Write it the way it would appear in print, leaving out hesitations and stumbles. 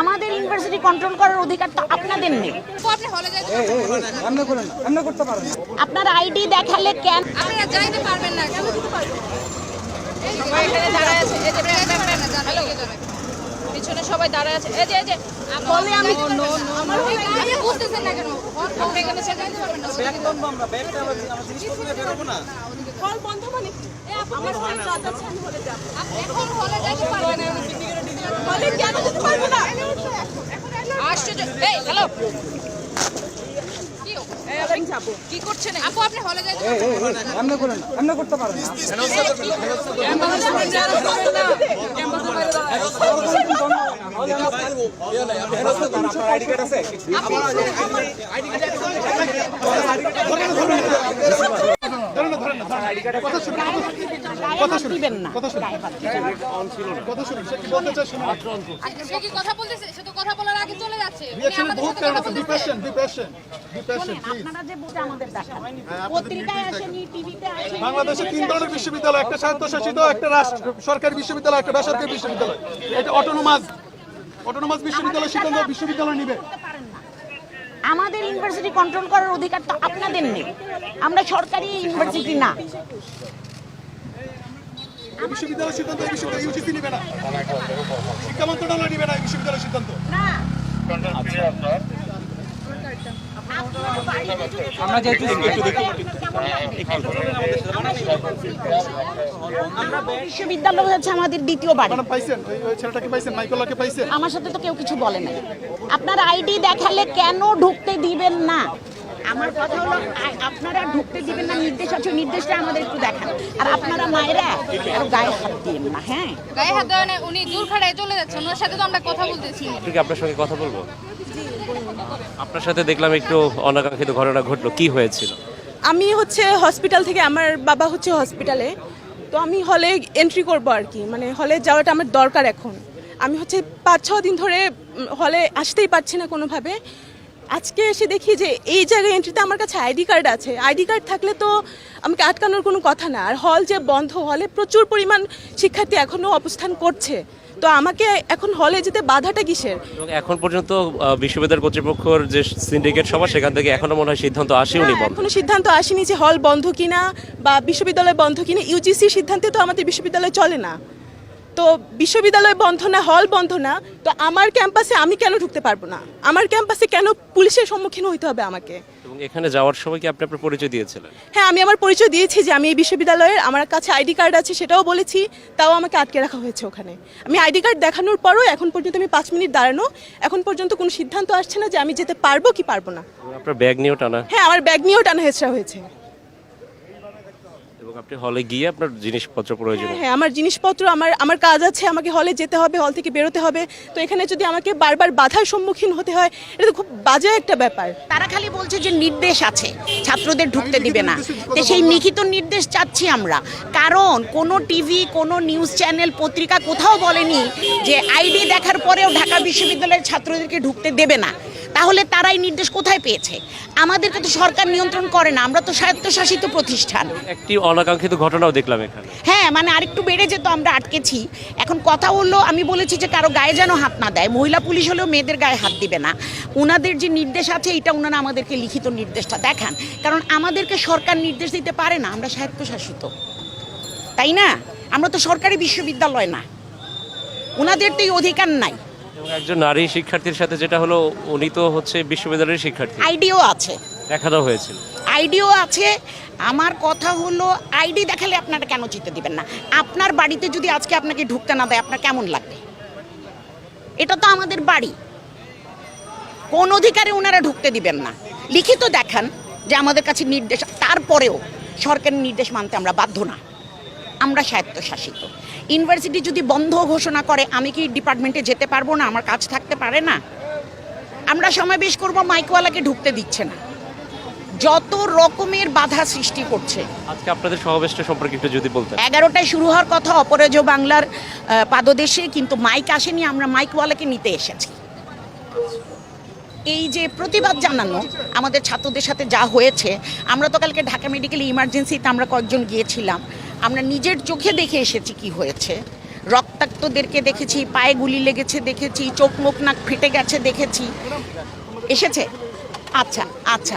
আমাদের university control করার অধিকার তো আপনাদের নেই। আপনার আইডি দেখালে কেন আপনারা যাইতে পারবেন না? পিছনে সবাই দাঁড়ায় আছে। এই যে বলে আমি বুঝতেছেন না কেন? আপনি এখানে যাইতে পারবেন না। হল বন্ধ মানে আমার হল রাত আছে, আমি হলে যাব। আপনি এখন হলে যাইতে পারবেন না। হলে কেন যেতে পারবো না? আশ্চর্য। এই হ্যালো, কি করছেন আপু? আপনি হলে যাইতে পারবেন না? এমনি করেন, এমনি করতে পারেন না। আইডি কার্ড আছে? কথা শুনবেন না, সে কি কথা বলতেছে? সে তো কথা বলার আগে চলে যাচ্ছে। আপনারা যে বুঝে আমাদের দেখান, পত্রিকায় আসেনি, টিভিতে আসেনি। বাংলাদেশে 3 ধরনের বিশ্ববিদ্যালয়, একটা স্বায়ত্তশাসিত, একটা সরকারি বিশ্ববিদ্যালয়, একটা বেসরকারি বিশ্ববিদ্যালয়। এটা অটোনোমাস বিশ্ববিদ্যালয় সিদ্ধান্ত বিশ্ববিদ্যালয় নিবে। আমাদের ইউনিভার্সিটি কন্ট্রোল করার অধিকার তো আপনাদের নেই। আমরা সরকারি ইউনিভার্সিটি না। বিশ্ববিদ্যালয় সিদ্ধান্ত ইউজিসি নিবে না, শিক্ষা মন্ত্রণালয় নিবে না এই বিশ্ববিদ্যালয় সিদ্ধান্ত। আমরা যেহেতু বিশ্ববিদ্যালয় হচ্ছে আমাদের দ্বিতীয় বাড়ি। পাইছেন ওই ছেলেটাকে পাইছেন, মাইকেলকে পাইছেন? আমার সাথে তো কেউ কিছু বলে নাই। আপনার আইডি দেখালে কেন ঢুকতে দিবেন না? আমার কথা হলো আপনারা ঢুকতে দিবেন না, নির্দেশ আছে, নির্দেশটা আমাদের একটু দেখান। আর আপনারা মায়েরা আর গায়ে হাত দিবেন না। হ্যাঁ, গায়ে হাত দেওয়া না, উনি জোর খাড়ায় চলে যাচ্ছেন। ওনার সাথে তো আমরা কথা বলতেছি। ঠিক, আপনার সঙ্গে কথা বলবো। আপনার সাথে দেখলাম একটু অনাকাঙ্ক্ষিত ঘটনা ঘটলো, কি হয়েছিল? আমি হচ্ছে হসপিটাল থেকে, আমার বাবা হচ্ছে হসপিটালে, তো আমি হলে এন্ট্রি করবো আর কি, মানে হলে যাওয়াটা আমার দরকার এখন। আমি হচ্ছে 5-6 দিন ধরে হলে আসতেই পারছি না কোনোভাবে। আজকে এসে দেখি যে এই জায়গায় এন্ট্রিতে আমার কাছে আইডি কার্ড আছে। আইডি কার্ড থাকলে তো আমাকে আটকানোর কোনো কথা না। আর হল যে বন্ধ, হলে প্রচুর পরিমাণ শিক্ষার্থী এখনও অবস্থান করছে, তো আমাকে এখন হলে যেতে বাধাটা কিসের? এখন পর্যন্ত বিশ্ববিদ্যালয় কর্তৃপক্ষের যে সিন্ডিকেট সভা, সেখান থেকে এখনো মনে হয় সিদ্ধান্ত আসেনি। এখনো সিদ্ধান্ত আসেনি যে হল বন্ধ কিনা বা বিশ্ববিদ্যালয় বন্ধ কিনা। ইউজিসির সিদ্ধান্তে তো আমাদের বিশ্ববিদ্যালয় চলে না। তো বিশ্ববিদ্যালয় বন্ধ না, হল বন্ধ না, তো আমার ক্যাম্পাসে আমি কেন ঢুকতে পারবো না? আমার ক্যাম্পাসে কেন পুলিশের সম্মুখীন হইতে হবে আমাকে? এবং এখানে যাওয়ার সময় কি আপনি আপনার পরিচয় দিয়েছিলেন? হ্যাঁ, আমি আমার পরিচয় দিয়েছি যে আমি এই বিশ্ববিদ্যালয়ের, আমার কাছে আইডি কার্ড আছে, সেটাও বলেছি। তাও আমাকে আটকে রাখা হয়েছে ওখানে। আমি আইডি কার্ড দেখানোর পরও এখন পর্যন্ত আমি 5 মিনিট দাঁড়ানো, এখন পর্যন্ত কোনো সিদ্ধান্ত আসছে না যে আমি যেতে পারবো কি পারবো না। আপনার ব্যাগ নিয়েও টানা? হ্যাঁ, আমার ব্যাগ নিয়েও টানা হেঁচড়া হয়েছে। এবং আপনি হলে গিয়ে আপনার জিনিসপত্র প্রয়োজন? হ্যাঁ, আমার জিনিসপত্র, আমার কাজ আছে, আমাকে হলে যেতে হবে, হল থেকে বেরোতে হবে। তো এখানে যদি আমাকে বারবার বাধার সম্মুখীন হতে হয়, এটা তো খুব বাজে একটা ব্যাপার। তারা খালি বলছে যে নির্দেশ আছে, ছাত্রদের ঢুকতে দিবে না। তো সেই লিখিত নির্দেশ চাচ্ছি আমরা, কারণ কোনো টিভি, কোনো নিউজ চ্যানেল, পত্রিকা কোথাও বলেনি যে আইডি দেখার পরেও ঢাকা বিশ্ববিদ্যালয়ের ছাত্রদেরকে ঢুকতে দেবে না। তাহলে তারাই নির্দেশ কোথায় পেয়েছে? আমাদেরকে তো সরকার নিয়ন্ত্রণ করে না, আমরা তো স্বায়ত্তশাসিত প্রতিষ্ঠান। একটি অনাকাঙ্ক্ষিত ঘটনাও দেখলাম এখানে। হ্যাঁ, মানে আরেকটু বেড়ে যেত, আমরা আটকেছি। এখন কথা হলো, আমি বলেছি যে কারো গায়ে যেন হাত না দেয়। মহিলা পুলিশ হলেও মেয়েদের গায়ে হাত দিবে না। ওনাদের যে নির্দেশ আছে, এটা ওনারা আমাদেরকে লিখিত নির্দেশটা দেখান, কারণ আমাদেরকে সরকার নির্দেশ দিতে পারে না। আমরা স্বায়ত্তশাসিত, তাই না? আমরা তো সরকারি বিশ্ববিদ্যালয় না, ওনাদের তো এই অধিকার নাই। একজন নারী শিক্ষার্থীর সাথে যেটা হলো, উনি তো হচ্ছে বিশ্ববিদ্যালয়ের শিক্ষার্থী, আইডিও আছে, দেখানো হয়েছিল, আইডিও আছে। আমার কথা হলো, আইডি দেখালে আপনারা কেন যেতে দিবেন না? আপনার বাড়িতে যদি আজকে আপনাকে ঢুকতে না দেয়, আপনার কেমন লাগবে? এটা তো আমাদের বাড়ি, কোন অধিকারে ওনারা ঢুকতে দিবেন না? লিখিত দেখান যে আমাদের কাছে নির্দেশ, তারপরেও সরকারের নির্দেশ মানতে আমরা বাধ্য না। আমরা স্বায়ত্তশাসিত। ইউনিভার্সিটি যদি বন্ধ ঘোষণা করে, আমি কি ডিপার্টমেন্টে যেতে পারবো না? আমার কাজ থাকতে পারে না? আমরা সমাবেশ করব, মাইকওয়ালাকে ঢুকতে দিচ্ছে না। যত রকমের বাধা সৃষ্টি করছে। আজকে আপনাদের সমাবেশটা সম্পর্কে একটু যদি বলতেন। 11টায় শুরু হওয়ার কথা অপরাজেয় বাংলার পাদদেশে, কিন্তু মাইক আসেনি, আমরা মাইকওয়ালাকে নিতে এসেছি। এই যে প্রতিবাদ জানানো আমাদের ছাত্রদের সাথে যা হয়েছে, আমরা তো কালকে ঢাকা মেডিকেল ইমার্জেন্সিতে আমরা কয়েকজন গিয়েছিলাম। আমরা নিজের চোখে দেখে এসেছি কি হয়েছে। রক্তাক্তদেরকে দেখেছি, পায়ে গুলি লেগেছে দেখেছি, চোখ মুখ নাক ফেটে গেছে দেখেছি। এসেছে? আচ্ছা আচ্ছা।